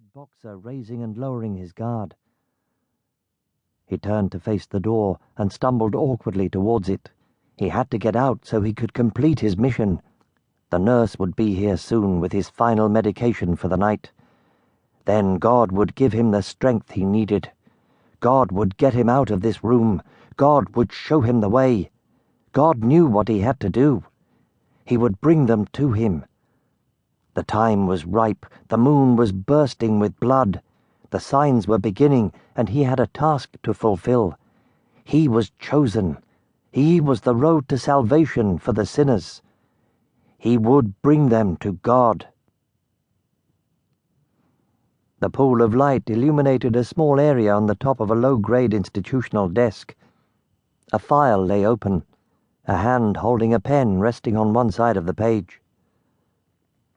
boxer raising and lowering his guard. He turned to face the door and stumbled awkwardly towards it. He had to get out so he could complete his mission. The nurse would be here soon with his final medication for the night. Then God would give him the strength he needed. God would get him out of this room. God would show him the way. God knew what he had to do. He would bring them to him. The time was ripe. The moon was bursting with blood. The signs were beginning, and he had a task to fulfill. He was chosen. He was the road to salvation for the sinners. He would bring them to God. The pool of light illuminated a small area on the top of a low-grade institutional desk. A file lay open, a hand holding a pen resting on one side of the page.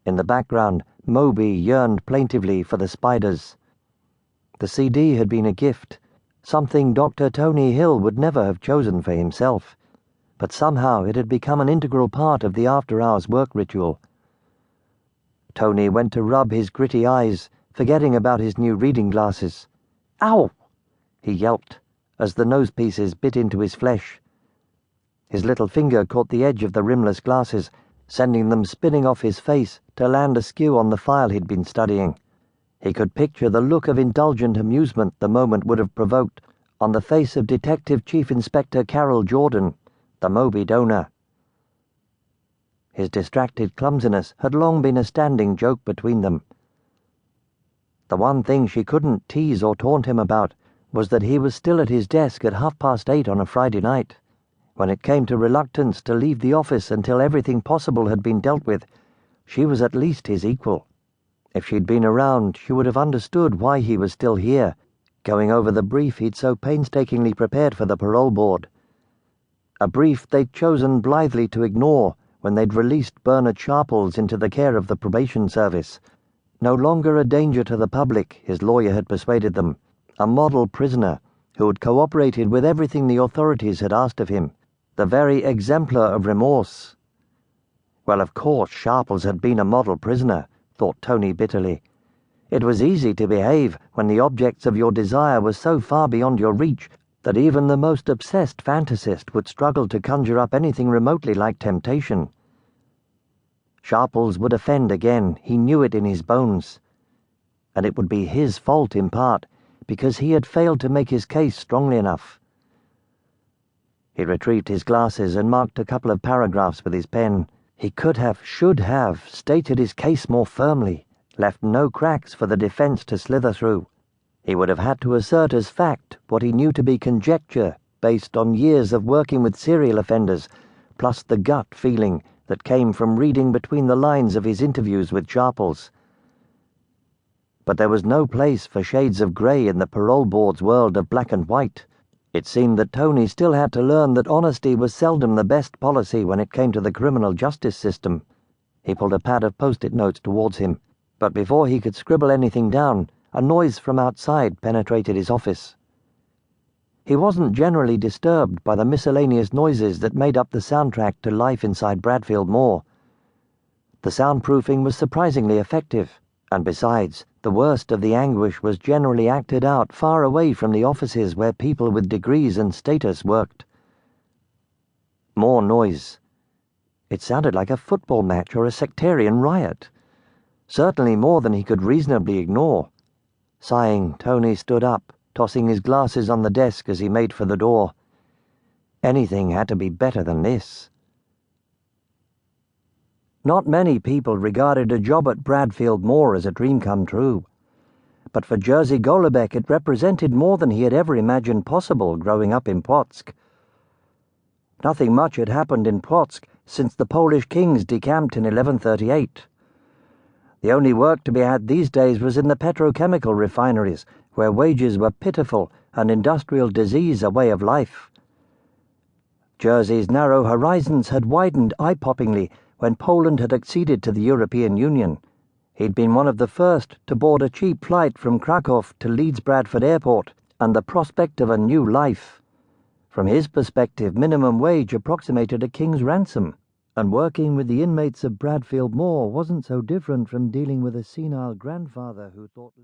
In the background, Moby yearned plaintively for the spiders. The CD had been a gift, something Dr. Tony Hill would never have chosen for himself, but somehow it had become an integral part of the after-hours work ritual. Tony went to rub his gritty eyes, forgetting about his new reading glasses. "Ow!" he yelped, as the nose-pieces bit into his flesh. His little finger caught the edge of the rimless glasses, sending them spinning off his face to land askew on the file he'd been studying. He could picture the look of indulgent amusement the moment would have provoked on the face of Detective Chief Inspector Carol Jordan, the Moby donor. His distracted clumsiness had long been a standing joke between them. The one thing she couldn't tease or taunt him about was that he was still at his desk at 8:30 on a Friday night. When it came to reluctance to leave the office until everything possible had been dealt with, she was at least his equal. If she'd been around, she would have understood why he was still here, going over the brief he'd so painstakingly prepared for the parole board. A brief they'd chosen blithely to ignore when they'd released Bernard Sharples into the care of the probation service. No longer a danger to the public, his lawyer had persuaded them. A model prisoner who had cooperated with everything the authorities had asked of him. The very exemplar of remorse. Well, of course, Sharples had been a model prisoner, thought Tony bitterly. It was easy to behave when the objects of your desire were so far beyond your reach that even the most obsessed fantasist would struggle to conjure up anything remotely like temptation. Sharples would offend again, he knew it in his bones. And it would be his fault in part, because he had failed to make his case strongly enough. He retrieved his glasses and marked a couple of paragraphs with his pen. He could have, should have, stated his case more firmly, left no cracks for the defense to slither through. He would have had to assert as fact what he knew to be conjecture based on years of working with serial offenders, plus the gut feeling that came from reading between the lines of his interviews with Sharples. But there was no place for shades of grey in the parole board's world of black and white. It seemed that Tony still had to learn that honesty was seldom the best policy when it came to the criminal justice system. He pulled a pad of post-it notes towards him, but before he could scribble anything down, a noise from outside penetrated his office. He wasn't generally disturbed by the miscellaneous noises that made up the soundtrack to life inside Bradfield Moor. The soundproofing was surprisingly effective, and besides, the worst of the anguish was generally acted out far away from the offices where people with degrees and status worked. More noise. It sounded like a football match or a sectarian riot. Certainly more than he could reasonably ignore. Sighing, Tony stood up, tossing his glasses on the desk as he made for the door. Anything had to be better than this. Not many people regarded a job at Bradfield Moor as a dream come true. But for Jerzy Golobec it represented more than he had ever imagined possible growing up in Płock. Nothing much had happened in Płock since the Polish kings decamped in 1138. The only work to be had these days was in the petrochemical refineries, where wages were pitiful and industrial disease a way of life. Jerzy's narrow horizons had widened eye-poppingly when Poland had acceded to the European Union. He'd been one of the first to board a cheap flight from Krakow to Leeds Bradford Airport, and the prospect of a new life. From his perspective, minimum wage approximated a king's ransom, and working with the inmates of Bradfield Moor wasn't so different from dealing with a senile grandfather who thought